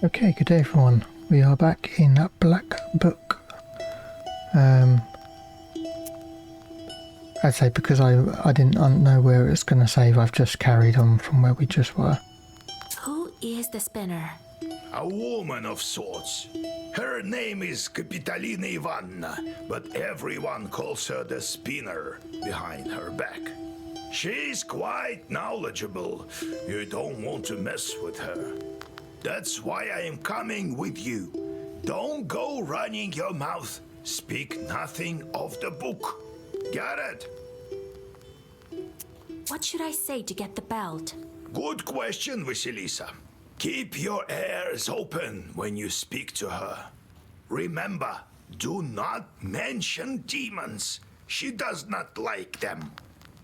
Okay, good day everyone. We are back in that Black Book. I'd say because I didn't know where it's going to save, I've just carried on from where we just were. Who is the spinner? A woman of sorts. Her name is Kapitalina Ivanna, but everyone calls her the spinner behind her back. She's quite knowledgeable. You don't want to mess with her. That's why I am coming with you. Don't go running your mouth. Speak nothing of the book. Got it? What should I say to get the belt? Good question, Vasilisa. Keep your ears open when you speak to her. Remember, do not mention demons. She does not like them.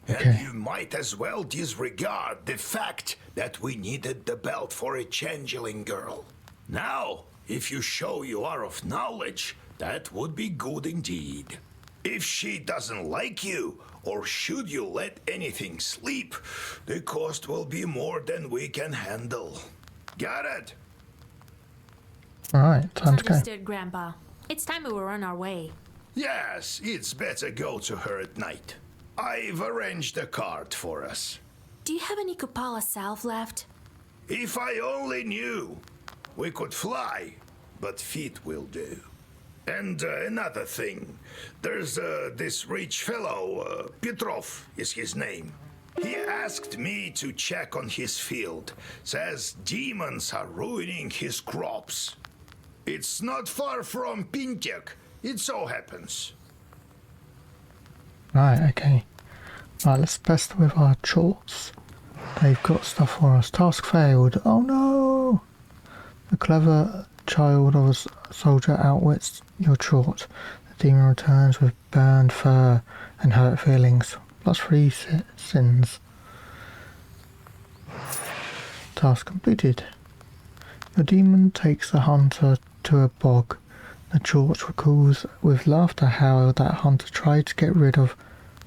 Okay. And you might as well disregard the fact that we needed the belt for a changeling girl. Now, if you show you are of knowledge, that would be good indeed. If she doesn't like you, or should you let anything slip, the cost will be more than we can handle. Got it? Alright, time to go. Understood, Grandpa. It's time we were on our way. Yes, it's better go to her at night. I've arranged a cart for us. Do you have any Kupala salve left? If I only knew. We could fly, but feet will do. And another thing, there's this rich fellow, Petrov is his name. He asked me to check on his field. Says demons are ruining his crops. It's not far from Pintek, it so happens. Right, okay. Right, let's best with our chorts. They've got stuff for us. Task failed. Oh no! The clever child of a soldier outwits your chort. The demon returns with burned fur and hurt feelings. +3 sins. Task completed. Your demon takes the hunter to a bog. The chort recalls with laughter how that hunter tried to get rid of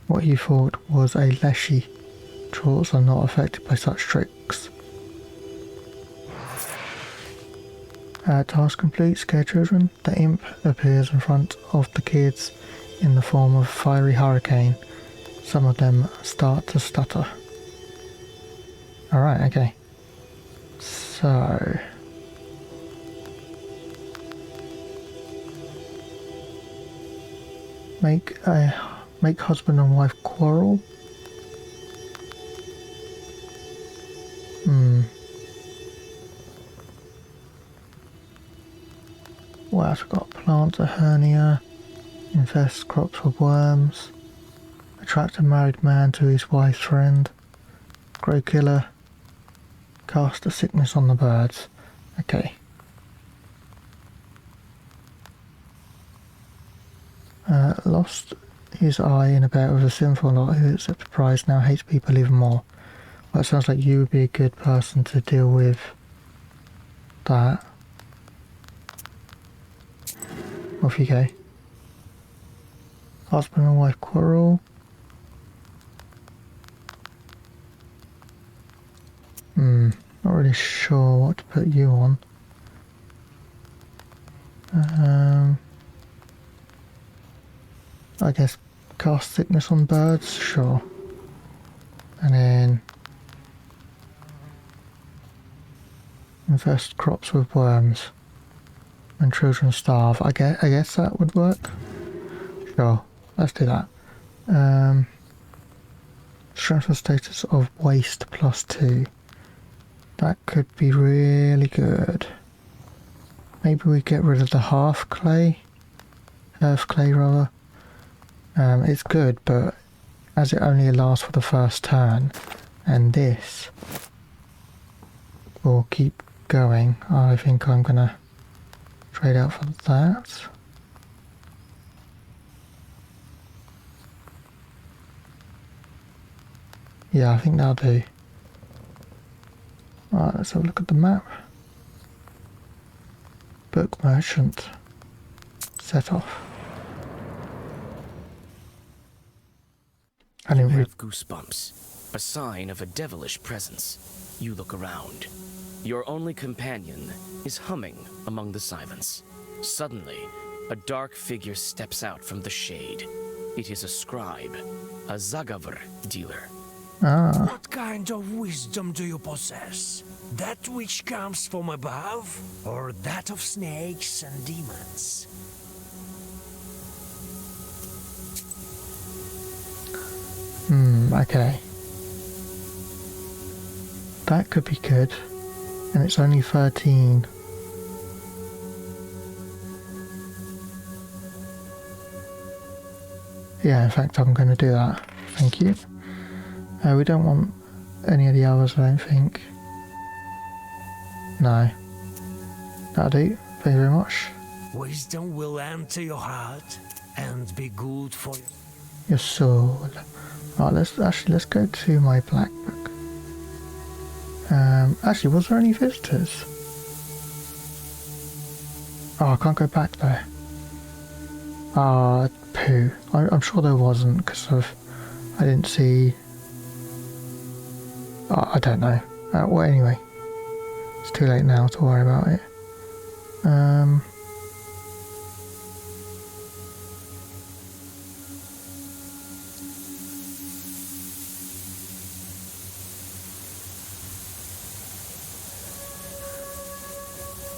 what he thought was a leshy. Chorts are not affected by such tricks. Task complete. Scare children. The imp appears in front of the kids in the form of a fiery hurricane. Some of them start to stutter. Alright, okay. So... Make husband and wife quarrel. What else we got? Plant a hernia. Infest crops with worms. Attract a married man to his wife's friend. Grow killer. Cast a sickness on the birds. Okay. Lost his eye in a bout with a sinful lot who accepts prize, now hates people even more. Well, it sounds like you would be a good person to deal with that. Off you go. Husband and wife quarrel. Not really sure what to put you on. I guess cast sickness on birds, sure. And then infest crops with worms. When children starve. I guess that would work. Sure, let's do that. Strength and status of waste +2. That could be really good. Maybe we get rid of the earth clay rather. It's good, but as it only lasts for the first turn, and this will keep going, I think I'm gonna trade out for that. Yeah, I think that'll do. Alright, let's have a look at the map. Book merchant. Set off. I didn't You have goosebumps, a sign of a devilish presence. You look around. Your only companion is humming among the silence. Suddenly, a dark figure steps out from the shade. It is a scribe, a Zagavr dealer. Ah, What kind of wisdom do you possess? That which comes from above, or that of snakes and demons? okay. That could be good. And it's only 13. Yeah, in fact, I'm going to do that. Thank you. We don't want any of the others, I don't think. No. That'll do. Thank you very much. Wisdom will enter your heart and be good for you. Your soul. Right, let's go to my black book. Actually, was there any visitors? Oh, I can't go back there. Ah, poo. I'm sure there wasn't because I didn't see. I don't know. Well, anyway, it's too late now to worry about it.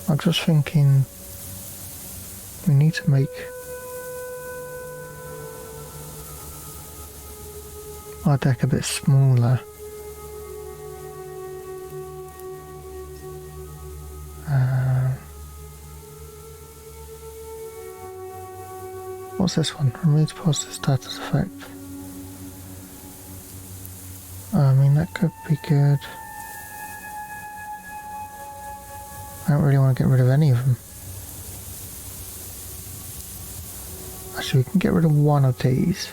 I'm just thinking we need to make our deck a bit smaller. What's this one? Removes positive status effect. I mean, that could be good. I don't really want to get rid of any of them. Actually, we can get rid of one of these.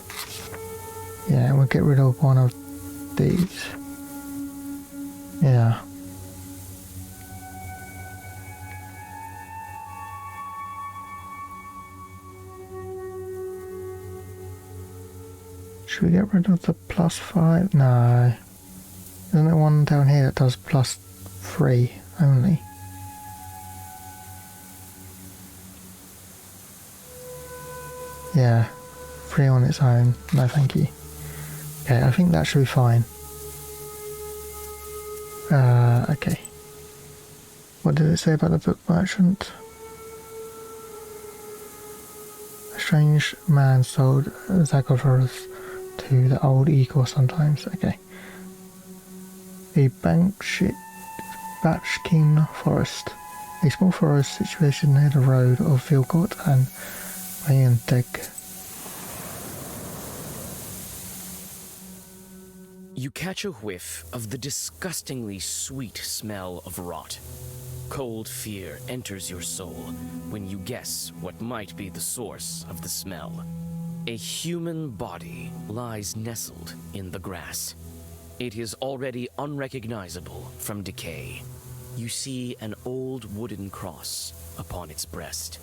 Yeah, we'll get rid of one of these. Yeah. Should we get rid of the +5? No. Isn't there one down here that does +3 only? Yeah, 3 on its own. No, thank you. Okay, I think that should be fine. Okay. What did it say about the book merchant? A strange man sold Zagavrs to the old eagle sometimes. Okay. A Batchkin forest. A small forest situated near the road of Vilgot and Mayendeg. You catch a whiff of the disgustingly sweet smell of rot. Cold fear enters your soul when you guess what might be the source of the smell. A human body lies nestled in the grass. It is already unrecognizable from decay. You see an old wooden cross upon its breast.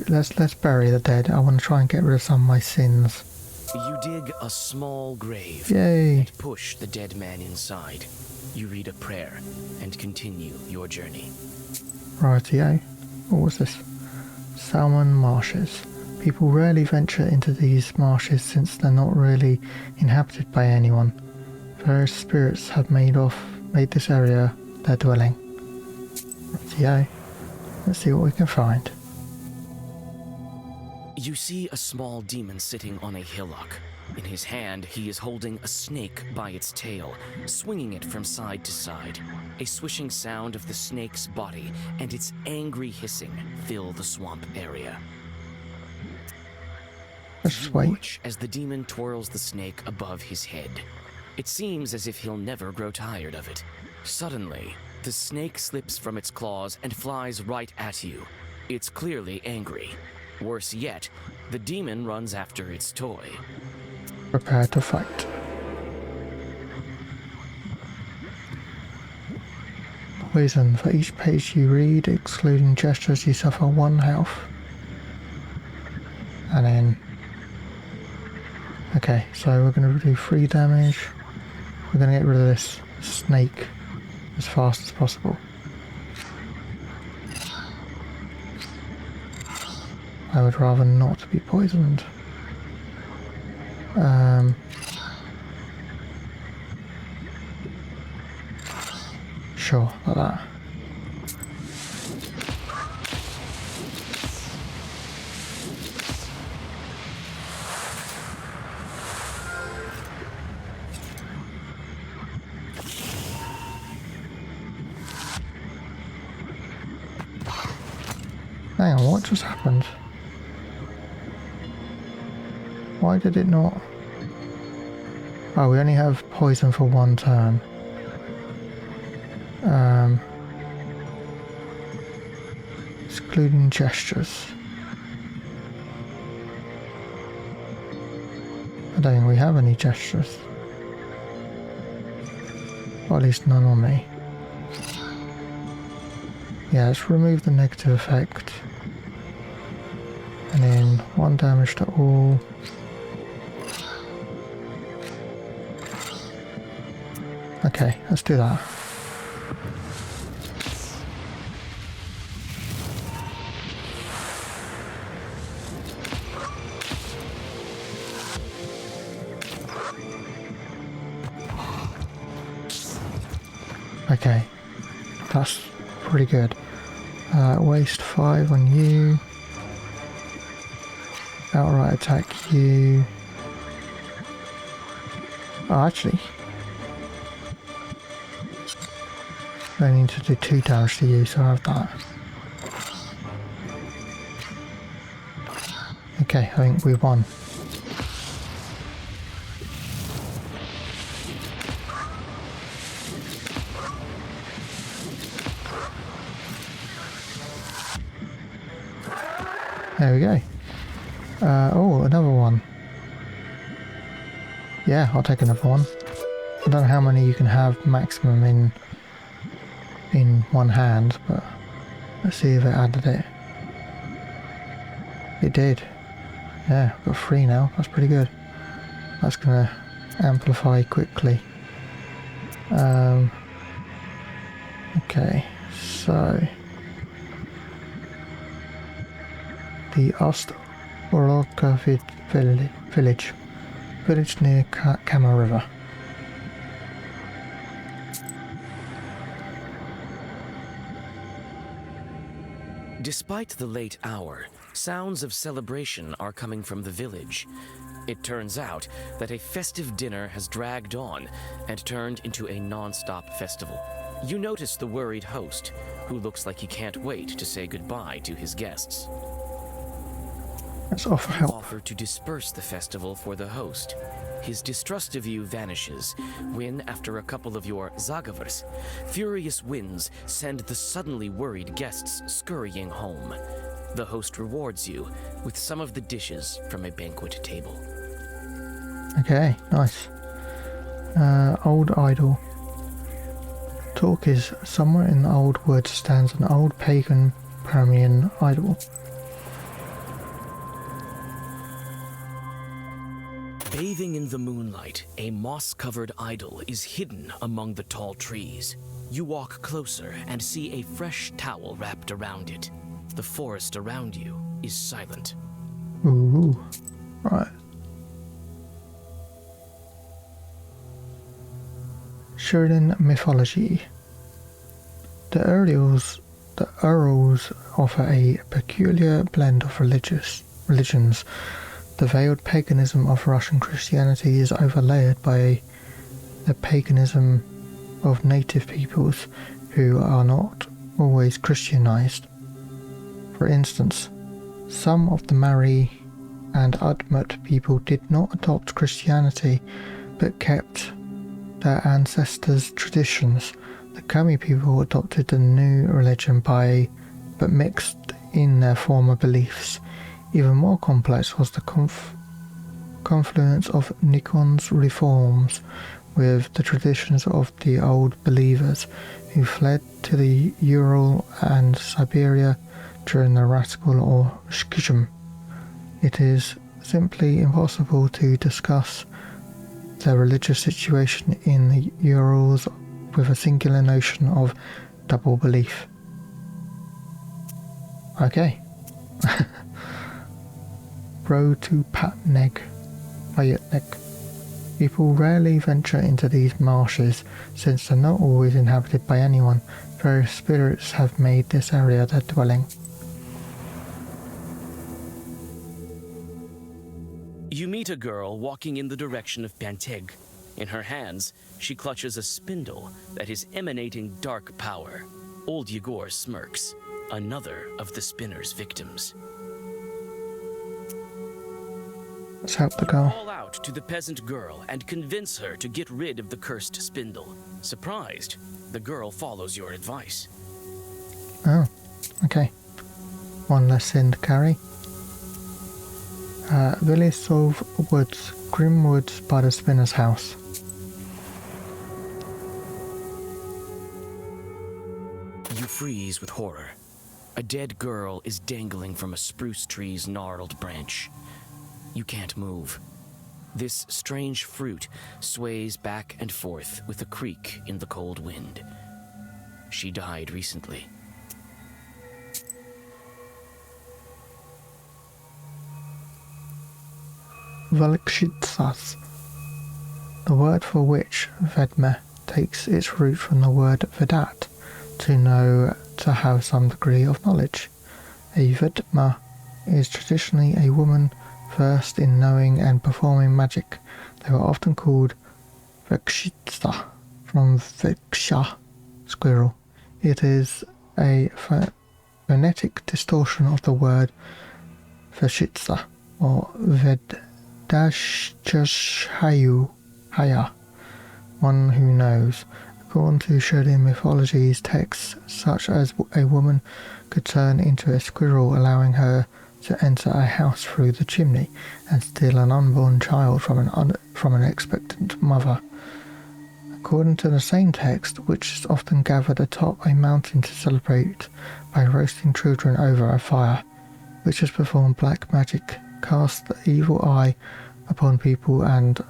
Let's bury the dead. I want to try and get rid of some of my sins. You dig a small grave. Yay! And push the dead man inside. You read a prayer and continue your journey. Rightio. What was this? Salmon marshes. People rarely venture into these marshes since they're not really inhabited by anyone. Various spirits have made this area their dwelling. Rightio. Let's see what we can find. You see a small demon sitting on a hillock. In his hand, he is holding a snake by its tail, swinging it from side to side. A swishing sound of the snake's body and its angry hissing fill the swamp area. Let's You wait. watch as the demon twirls the snake above his head. It seems as if he'll never grow tired of it. Suddenly, the snake slips from its claws and flies right at you. It's clearly angry. Worse yet, the demon runs after its toy. Prepare to fight. Poison. For each page you read, excluding gestures, you suffer 1 health. And then... Okay, so we're going to do 3 damage. We're going to get rid of this snake. as fast as possible. I would rather not be poisoned. Sure, like that. Hang on, what just happened? Why did it not? Oh, we only have poison for one turn. Excluding gestures. I don't think we have any gestures. Or at least none on me. Yeah, let's remove the negative effect. And then 1 damage to all. Okay, let's do that. Okay, that's pretty good. Waste 5 on you. Outright attack you. Oh, actually, I need to do 2 damage to you, so I have that. Okay, I think we won. There we go. Oh, another one. Yeah, I'll take another one. I don't know how many you can have maximum in one hand, but let's see if it added it. It did. Yeah, I've got 3 now. That's pretty good. That's gonna amplify quickly. Okay, so the Ost-Orlka village near Kama River. Despite the late hour, sounds of celebration are coming from the village. It turns out that a festive dinner has dragged on and turned into a non-stop festival. You notice the worried host, who looks like he can't wait to say goodbye to his guests. Let's offer You help. offer to disperse the festival for the host. His distrust of you vanishes when, after a couple of your zagavers, furious winds send the suddenly worried guests scurrying home. The host rewards you with some of the dishes from a banquet table. Okay, nice. Old idol. Talk is somewhere in the old woods stands an old pagan Permian idol. Bathing in the moonlight, a moss-covered idol is hidden among the tall trees. You walk closer and see a fresh towel wrapped around it. The forest around you is silent. Ooh, right. Sheridan mythology. The Earls offer a peculiar blend of religions. The veiled paganism of Russian Christianity is overlaid by the paganism of native peoples who are not always Christianized. For instance, some of the Mari and Udmurt people did not adopt Christianity but kept their ancestors' traditions. The Kami people adopted the new religion but mixed in their former beliefs. Even more complex was the confluence of Nikon's reforms with the traditions of the old believers who fled to the Ural and Siberia during the Radical or Schism. It is simply impossible to discuss the religious situation in the Urals with a singular notion of double belief. Okay. Road to Patneg. People rarely venture into these marshes since they're not always inhabited by anyone. Various spirits have made this area their dwelling. You meet a girl walking in the direction of Panteg. In her hands, she clutches a spindle that is emanating dark power. Old Yegor smirks, another of the spinner's victims. Let's help the girl. Call out to the peasant girl and convince her to get rid of the cursed spindle. Surprised, the girl follows your advice. Oh, okay. One less sin to carry. Village of Woods, Grim Woods by the spinner's house. You freeze with horror. A dead girl is dangling from a spruce tree's gnarled branch. You can't move. This strange fruit sways back and forth with a creak in the cold wind. She died recently. Velkshitsas. The word for witch, Vedme, takes its root from the word Vedat, to know, to have some degree of knowledge. A Vedma is traditionally a woman versed in knowing and performing magic. They were often called Vekshitsa, from Veksha, squirrel. It is a phonetic distortion of the word Veshitsa, or Vedashchashaya, one who knows. According to Sherdian mythology's texts, such as a woman could turn into a squirrel, allowing her to enter a house through the chimney and steal an unborn child from an expectant mother. According to the same text, witches often gathered atop a mountain to celebrate by roasting children over a fire. Witches performed black magic, cast the evil eye upon people and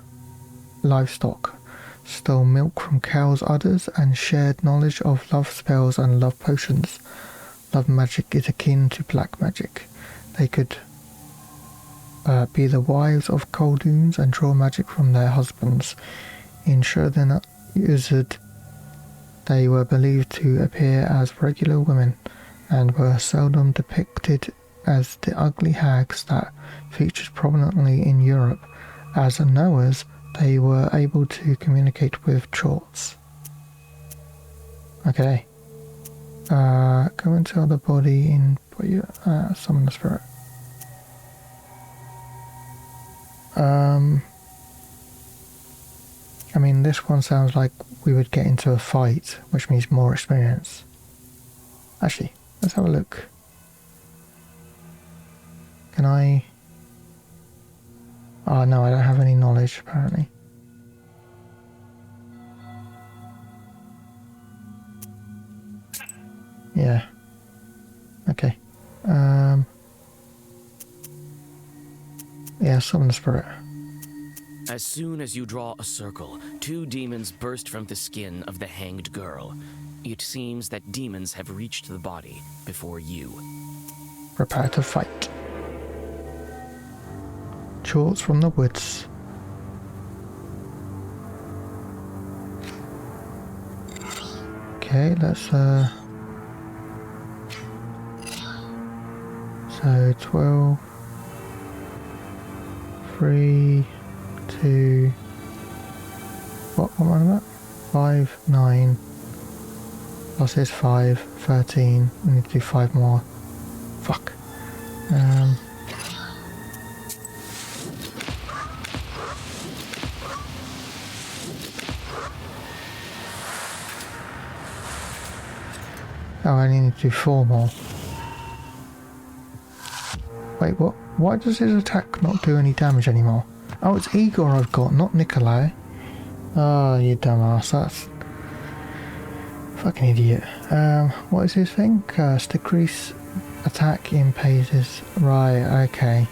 livestock, stole milk from cows' udders, and shared knowledge of love spells and love potions. Love magic is akin to black magic. They could be the wives of Kolduns and draw magic from their husbands. In Sherdan Uzud, they were believed to appear as regular women and were seldom depicted as the ugly hags that featured prominently in Europe. As Noahs, they were able to communicate with Chorts. Okay. Go into the body in summon the spirit. I mean, this one sounds like we would get into a fight, which means more experience. Actually, let's have a look. Can I... Oh no, I don't have any knowledge, apparently. Yeah. Okay. Yeah, summon the spirit. As soon as you draw a circle, two demons burst from the skin of the hanged girl. It seems that demons have reached the body before you. Prepare to fight. Chorts from the woods. Okay, let's so 12, 3, 2, what am I at? 5, 9, plus is 5, 13, we need to do 5 more. Fuck. Oh, I only need to do 4 more. Wait, what? Why does his attack not do any damage anymore? Oh, it's Igor I've got, not Nikolai. Oh, you dumbass. That's... fucking idiot. What is his thing? Curse. Decrease attack in paces. Right, okay.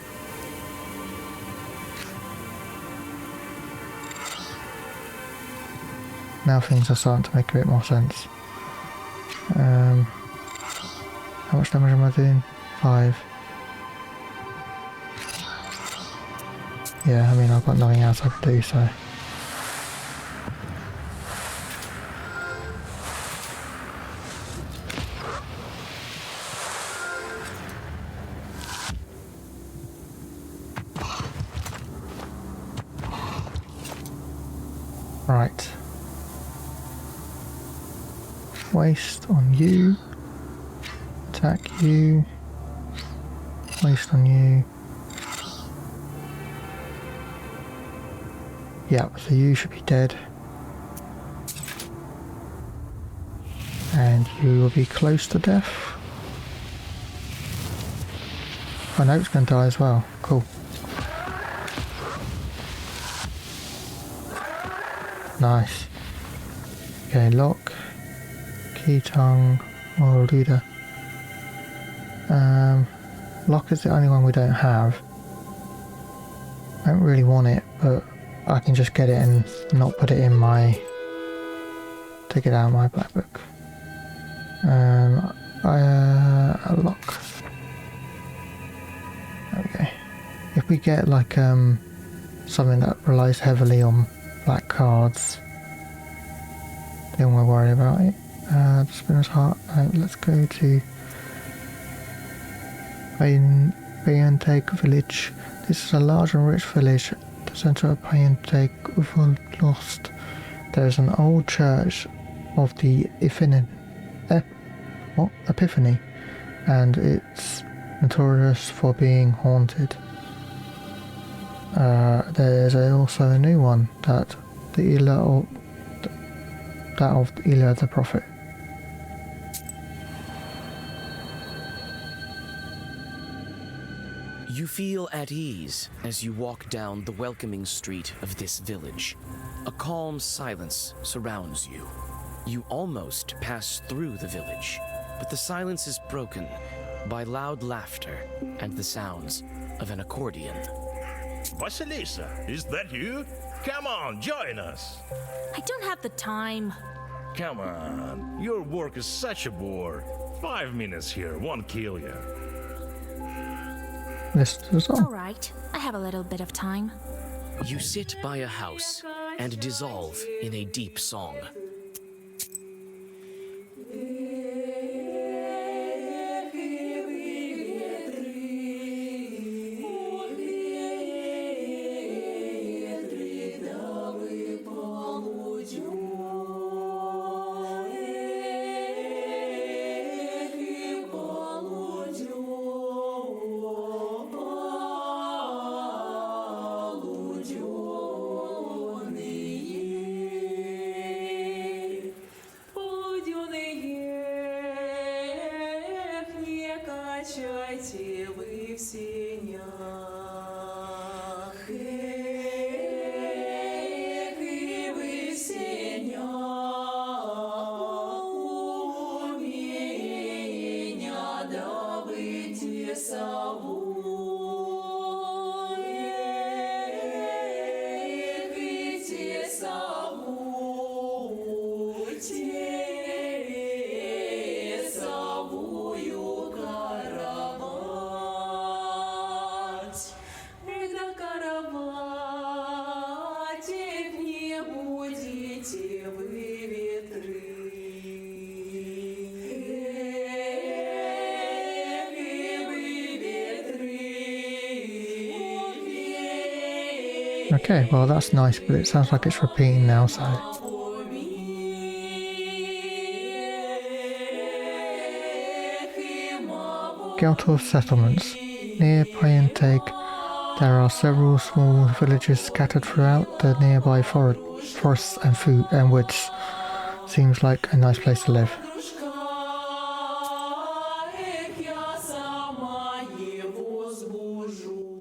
now things are starting to make a bit more sense. How much damage am I doing? 5. Yeah, I mean, I've got nothing else I can do, so... Right. Waste on you. Attack you. Waste on you. Yeah, so you should be dead. And you will be close to death. Oh no, it's going to die as well. Cool. Nice. Okay, lock. Key tongue. Moral leader. Lock is the only one we don't have. I don't really want it, but I can just get it and not put it in my... Take it out of my black book. A lock. Okay. If we get like something that relies heavily on black cards, then we'll worry about it. The Spinner's Heart. Let's go to Bayantake village. This is a large and rich village. The center of Bayantake lost. There is an old church of the Epiphany, and it's notorious for being haunted. There's also a new one, that of Elia the Prophet. You feel at ease as you walk down the welcoming street of this village. A calm silence surrounds you. You almost pass through the village, but the silence is broken by loud laughter and the sounds of an accordion. Vasilisa, is that you? Come on, join us. I don't have the time. Come on, your work is such a bore. 5 minutes here won't kill you. Listen to the song. All right, I have a little bit of time. You sit by a house and dissolve in a deep song. Okay, well that's nice, but it sounds like it's repeating now, so... Geltorf settlements. Near Bayantake, there are several small villages scattered throughout the nearby forests and woods. Seems like a nice place to live.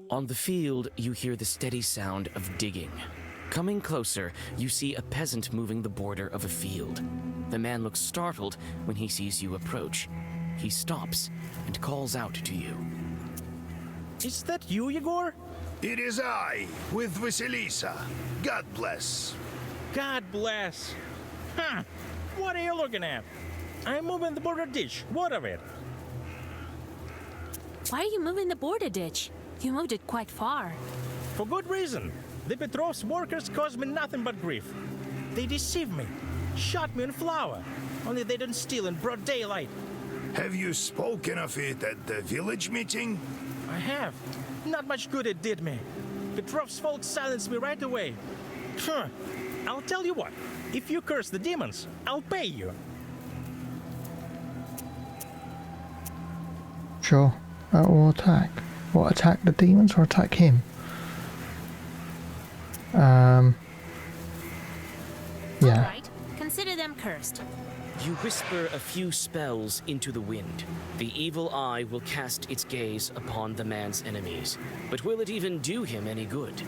On the field, you hear the steady sound of digging. Coming closer, you see a peasant moving the border of a field. The man looks startled when he sees you approach. He stops and calls out to you. Is that you, Yegor? It is I, with Vasilisa. God bless. God bless. What are you looking at? I'm moving the border ditch. What of it? Why are you moving the border ditch? You moved it quite far. For good reason. The Petrov's workers caused me nothing but grief. They deceived me, shot me in flour. Only they didn't steal in broad daylight. Have you spoken of it at the village meeting? I have. Not much good it did me. Petrov's folks silenced me right away. I'll tell you what. If you curse the demons, I'll pay you. Sure. Or attack. What, attack the demons or attack him? Yeah. Alright, consider them cursed. You whisper a few spells into the wind. The evil eye will cast its gaze upon the man's enemies. But will it even do him any good?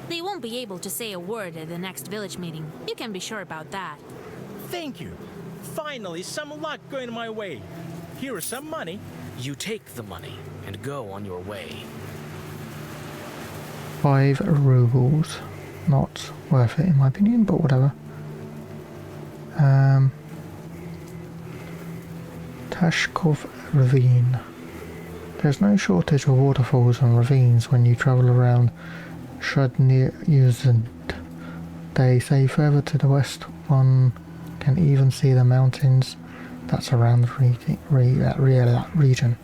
They won't be able to say a word at the next village meeting. You can be sure about that. Thank you. Finally, some luck going my way. Here is some money. You take the money and go on your way. 5 rubles. Not worth it in my opinion, but whatever. Tashkov Ravine. There's no shortage of waterfalls and ravines when you travel around Shudniyuzand. They say further to the west one can even see the mountains that surround that region.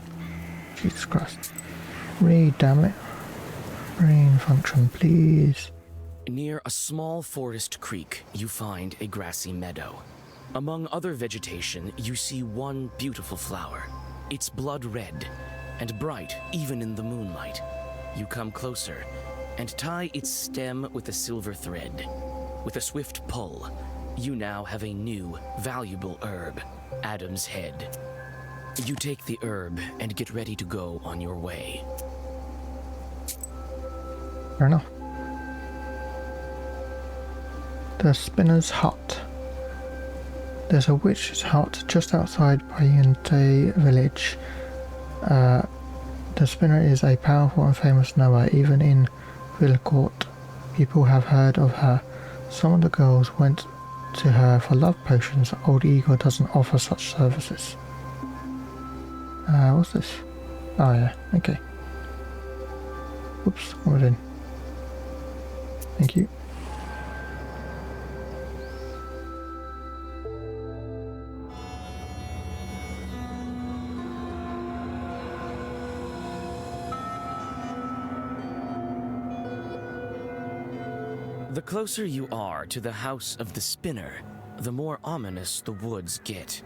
Jesus Christ. Read, damn it. Brain function, please. Near a small forest creek, you find a grassy meadow. Among other vegetation, you see one beautiful flower. It's blood red and bright even in the moonlight. You come closer and tie its stem with a silver thread. With a swift pull, you now have a new, valuable herb, Adam's Head. You take the herb and get ready to go on your way. Fair enough. The Spinner's Hut. There's a witch's hut just outside Payente village. The Spinner is a powerful and famous knower. Even in Villecourt, people have heard of her. Some of the girls went to her for love potions. Old Igor doesn't offer such services. What's this? Oh yeah, okay. Whoops, what am I doing? Thank you. The closer you are to the house of the Spinner, the more ominous the woods get.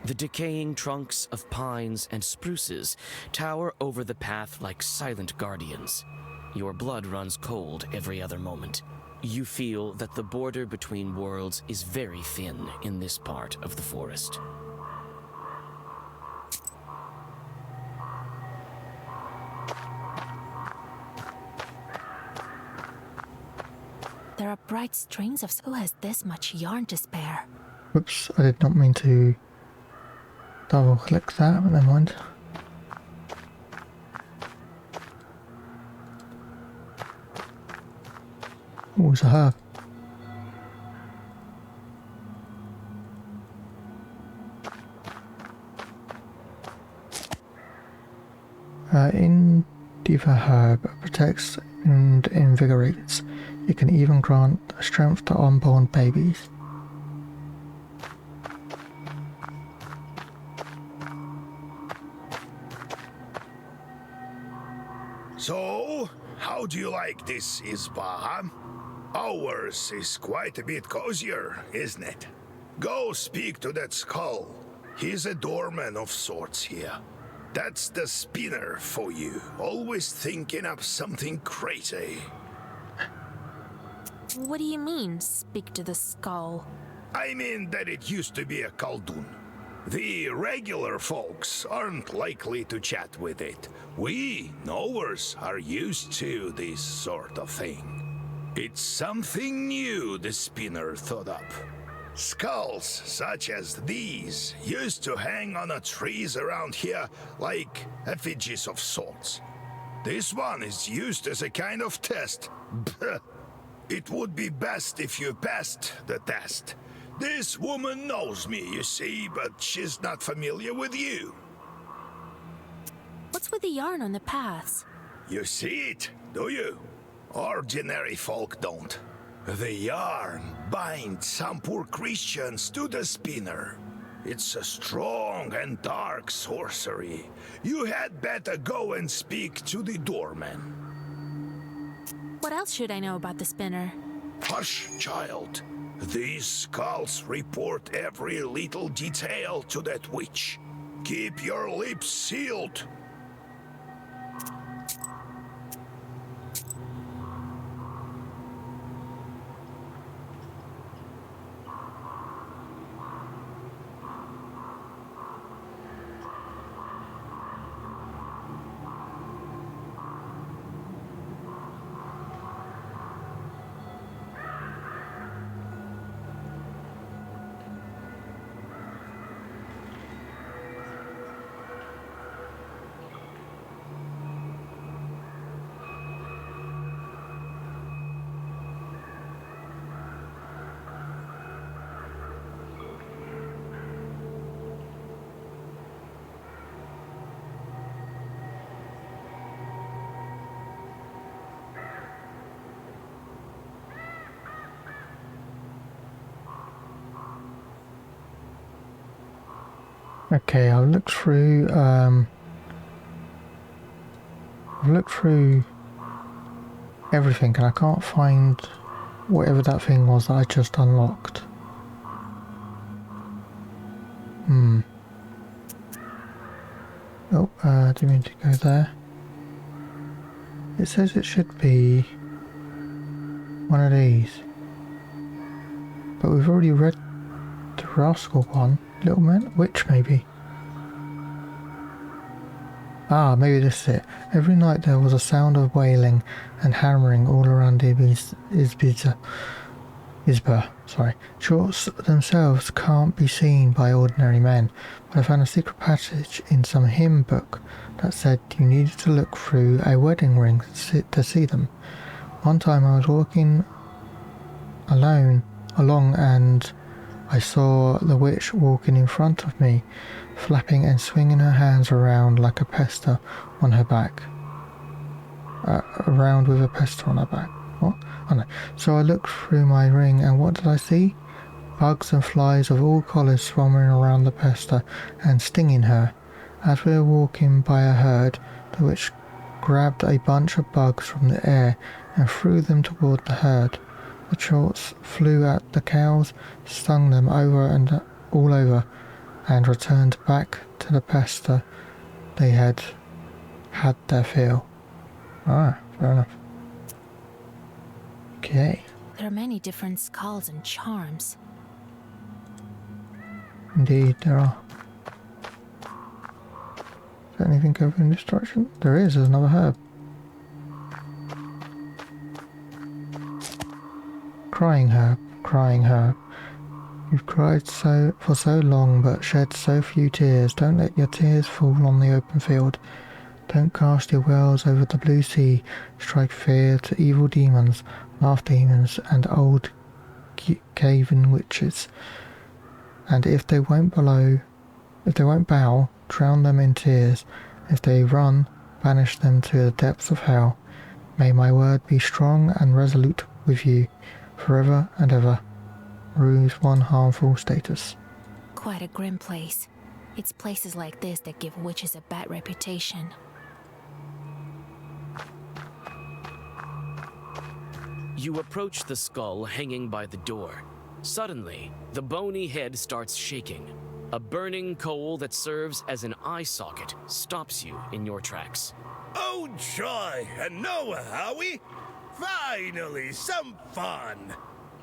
The decaying trunks of pines and spruces tower over the path like silent guardians. Your blood runs cold every other moment. You feel that the border between worlds is very thin in this part of the forest. There are bright strings of... Who has this much yarn to spare? Whoops, I did not mean to double click that, but never mind. Oh, it's a herb. Indiva herb protects and invigorates. It can even grant strength to unborn babies. So, how do you like this Izba? Ours is quite a bit cozier, isn't it? Go speak to that skull. He's a doorman of sorts here. That's the Spinner for you, always thinking up something crazy. What do you mean, speak to the skull? I mean that it used to be a Khaldun. The regular folks aren't likely to chat with it. We, knowers, are used to this sort of thing. It's something new the Spinner thought up. Skulls such as these used to hang on the trees around here like effigies of sorts. This one is used as a kind of test. It would be best if you passed the test. This woman knows me, you see, but she's not familiar with you. What's with the yarn on the paths? You see it, do you? Ordinary folk don't. The yarn binds some poor Christians to the spinner. It's a strong and dark sorcery. You had better go and speak to the doorman. What else should I know about the spinner? Hush, child. These skulls report every little detail to that witch. Keep your lips sealed. Okay, I've looked through everything and I can't find whatever that thing was that I just unlocked. Oh, didn't mean to go there. It says it should be one of these. But we've already read the rascal one. Little man? Witch, maybe? Ah, maybe this is it. Every night there was a sound of wailing and hammering all around Isbah. Shorts themselves can't be seen by ordinary men, but I found a secret passage in some hymn book that said you needed to look through a wedding ring to see them. One time I was walking along and I saw the witch walking in front of me, flapping and swinging her hands around like a pester on her back. Around with a pester on her back. What? Oh no. So I looked through my ring and what did I see? Bugs and flies of all colours swarming around the pester and stinging her. As we were walking by a herd, the witch grabbed a bunch of bugs from the air and threw them toward the herd. The shorts flew at the cows, stung them over and all over, and returned back to the pester they had their fill. Ah, fair enough. Okay. There are many different skulls and charms. Indeed, there are. Is there anything over in this direction? There is, there's another herb. Crying herb. You've cried for so long, but shed so few tears. Don't let your tears fall on the open field. Don't cast your wells over the blue sea. Strike fear to evil demons, laugh demons, and old cave-in witches. And if they won't bow, drown them in tears. If they run, banish them to the depths of hell. May my word be strong and resolute with you, forever and ever. Rue's one harmful status. Quite a grim place. It's places like this that give witches a bad reputation. You approach the skull hanging by the door. Suddenly, the bony head starts shaking. A burning coal that serves as an eye socket stops you in your tracks. Oh joy, and Noah, are we? Finally, some fun.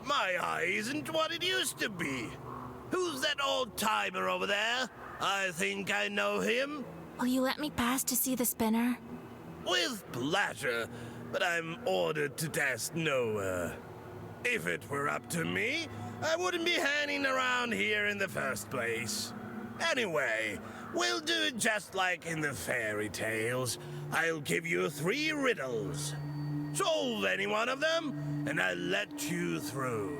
My eye isn't what it used to be. Who's that old timer over there? I think I know him. Will you let me pass to see the spinner? With pleasure, but I'm ordered to test Noah. If it were up to me, I wouldn't be hanging around here in the first place. Anyway, we'll do it just like in the fairy tales. I'll give you 3 riddles. Solve any one of them, and I'll let you through.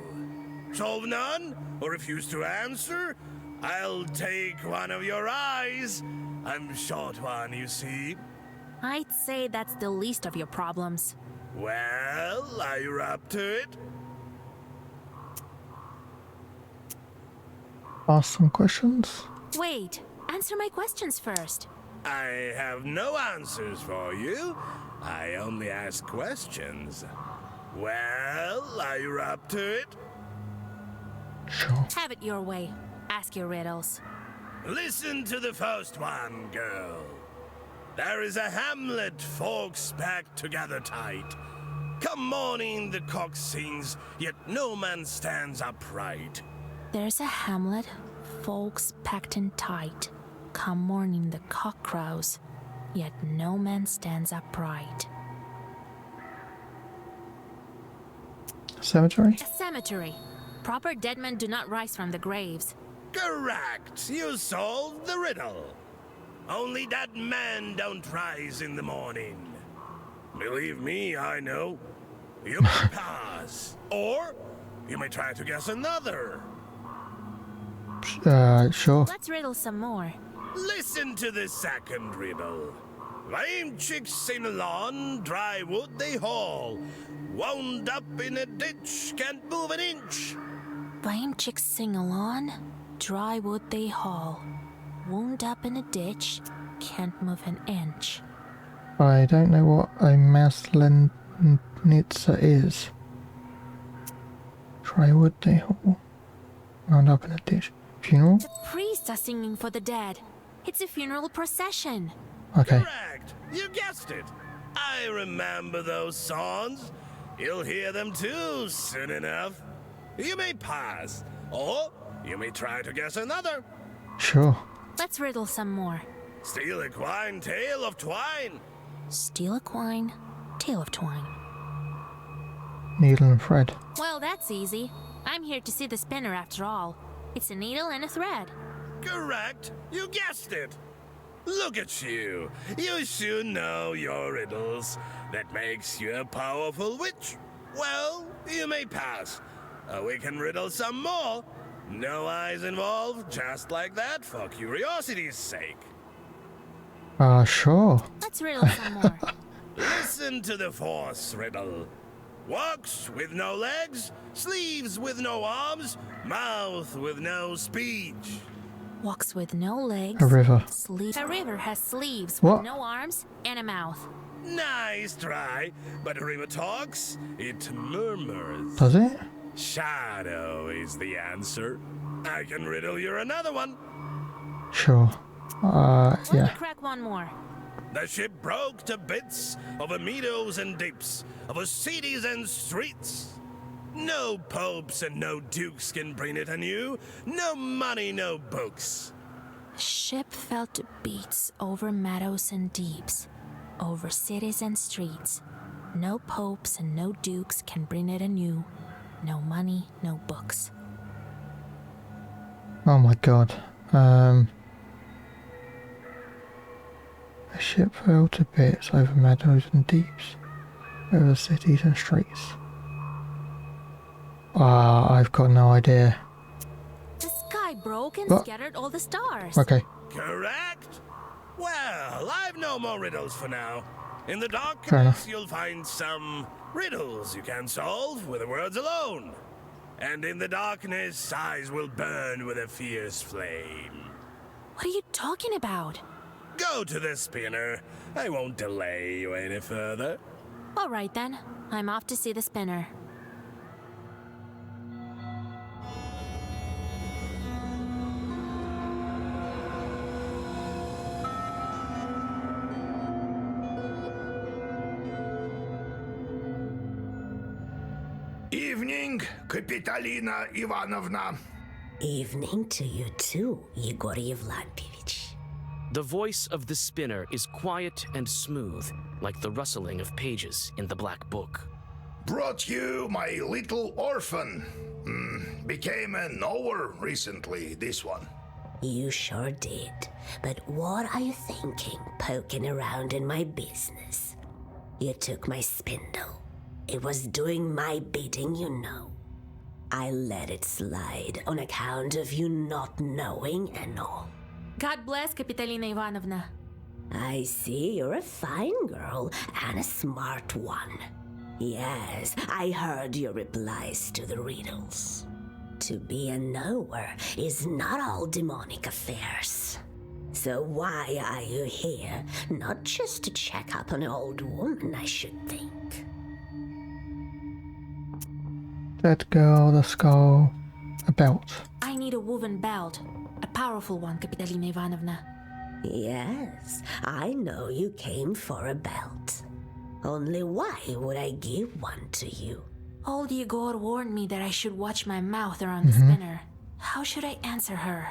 solve none, or refuse to answer, I'll take one of your eyes. I'm short one, you see. I'd say that's the least of your problems. Well, are you up to it? Ask some questions. Wait, answer my questions first. I have no answers for you. I only ask questions. Well, are you up to it? Sure. Have it your way. Ask your riddles. Listen to the first one, girl. There is a hamlet, folks packed together tight. Come morning the cock sings, yet no man stands upright. There's a hamlet, folks packed in tight. Come morning the cock crows, yet no man stands upright. Cemetery? A cemetery. Proper dead men do not rise from the graves. Correct. You solved the riddle. Only that man don't rise in the morning. Believe me, I know. You may pass. Or you may try to guess another. Sure. Let's riddle some more. Listen to the second riddle. Lame chicks sing along, dry wood they haul. Wound up in a ditch, can't move an inch. Lame chicks sing along, dry wood they haul. Wound up in a ditch, can't move an inch. I don't know what a maslenitsa is. Try wood they haul. Wound up in a ditch. Funeral? The priests are singing for the dead. It's a funeral procession. Okay. Correct. You guessed it. I remember those songs. You'll hear them too soon enough. You may pass, or you may try to guess another. Sure. Let's riddle some more. Steal a quine, tale of twine. Steal a quine, tale of twine. Needle and thread. Well, that's easy. I'm here to see the spinner after all. It's a needle and a thread. Correct. You guessed it. Look at you. You should know your riddles. That makes you a powerful witch. Well, you may pass. We can riddle some more. No eyes involved, just like that, for curiosity's sake. Sure. Let's riddle some more. Listen to the fourth riddle. Walks with no legs, sleeves with no arms, mouth with no speech. Walks with no legs. A river. A river has sleeves What? with no arms and a mouth. Nice try, but a river talks, it murmurs. Does it? Shadow is the answer. I can riddle you another one. Sure. Let me Yeah. crack one more. The ship broke to bits over meadows and deeps, over cities and streets. No popes and no dukes can bring it anew. No money, no books. The ship fell to bits over meadows and deeps, over cities and streets. No popes and no dukes can bring it anew. No money, no books. Oh my god. A ship fell to bits over meadows and deeps, over cities and streets. I've got no idea. The sky broke and What? scattered all the stars. Okay. Correct? Well, I've no more riddles for now. In the Fair darkness, enough. you'll find some riddles you can solve with the words alone. And in the darkness, eyes will burn with a fierce flame. What are you talking about? Go to the spinner. I won't delay you any further. All right then, I'm off to see the spinner. Evening, Kapitalina Ivanovna. Evening to you too, Yegor Yevlampevich. The voice of the spinner is quiet and smooth, like the rustling of pages in the black book. Brought you my little orphan. Became a knower recently, this one. You sure did. But what are you thinking, poking around in my business? You took my spindle. It was doing my bidding, you know. I let it slide on account of you not knowing and all. God bless, Kapitalina Ivanovna. I see you're a fine girl and a smart one. Yes, I heard your replies to the riddles. To be a knower is not all demonic affairs. So why are you here? Not just to check up on an old woman, I should think. Dead girl, the skull, a belt. I need a woven belt. A powerful one, Kapitalina Ivanovna. Yes, I know you came for a belt. Only why would I give one to you? Old Yegor warned me that I should watch my mouth around the spinner. How should I answer her?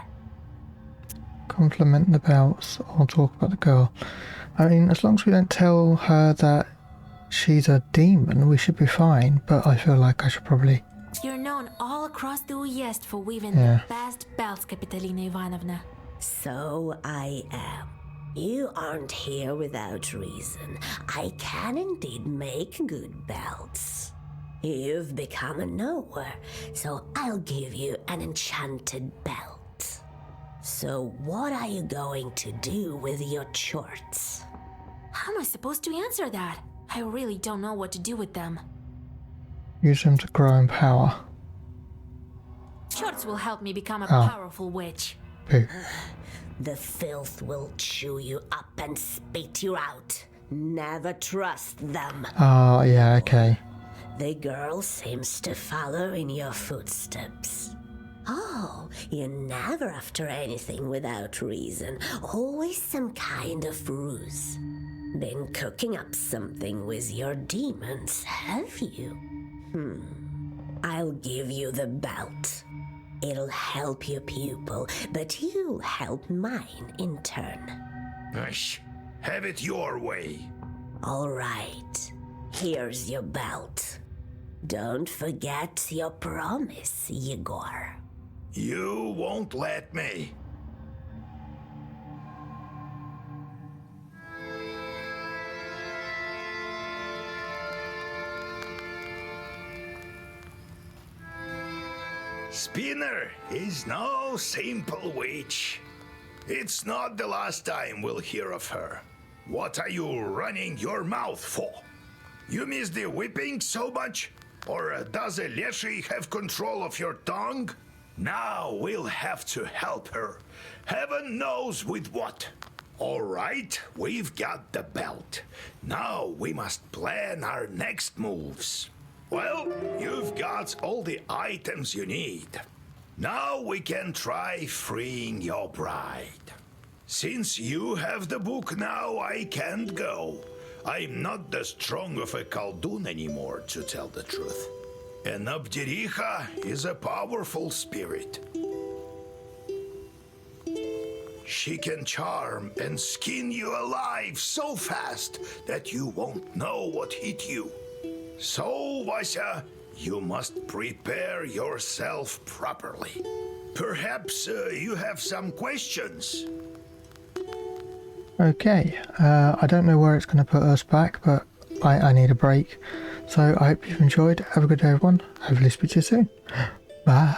Compliment the belts or talk about the girl. I mean, as long as we don't tell her that she's a demon, we should be fine, but I feel like I should probably... You're known all across the Uyezd for weaving Yeah. the best belts, Kapitalina Ivanovna. So I am. You aren't here without reason. I can indeed make good belts. You've become a knower, so I'll give you an enchanted belt. So what are you going to do with your chorts? How am I supposed to answer that? I really don't know what to do with them. Use them to grow in power. Shorts will help me become a Oh. powerful witch. Poo. The filth will chew you up and spit you out. Never trust them. Oh, yeah, okay. The girl seems to follow in your footsteps. Oh, you're never after anything without reason. Always some kind of ruse. Been cooking up something with your demons, have you? I'll give you the belt. It'll help your pupil, but you'll help mine in turn. Hush. Have it your way. All right, here's your belt. Don't forget your promise, Yegor. You won't let me. Spinner is no simple witch. It's not the last time we'll hear of her. What are you running your mouth for? You miss the whipping so much? Or does a Leshy have control of your tongue? Now we'll have to help her. Heaven knows with what. All right, we've got the belt. Now we must plan our next moves. Well, you've got all the items you need. Now we can try freeing your bride. Since you have the book now, I can't go. I'm not that strong of a Khaldun anymore, to tell the truth. And Abdericha is a powerful spirit. She can charm and skin you alive so fast that you won't know what hit you. So, Vasya, you must prepare yourself properly. Perhaps you have some questions. Okay, I don't know where it's going to put us back, but I need a break. So I hope you've enjoyed. Have a good day, everyone. Hopefully speak to you soon. Bye.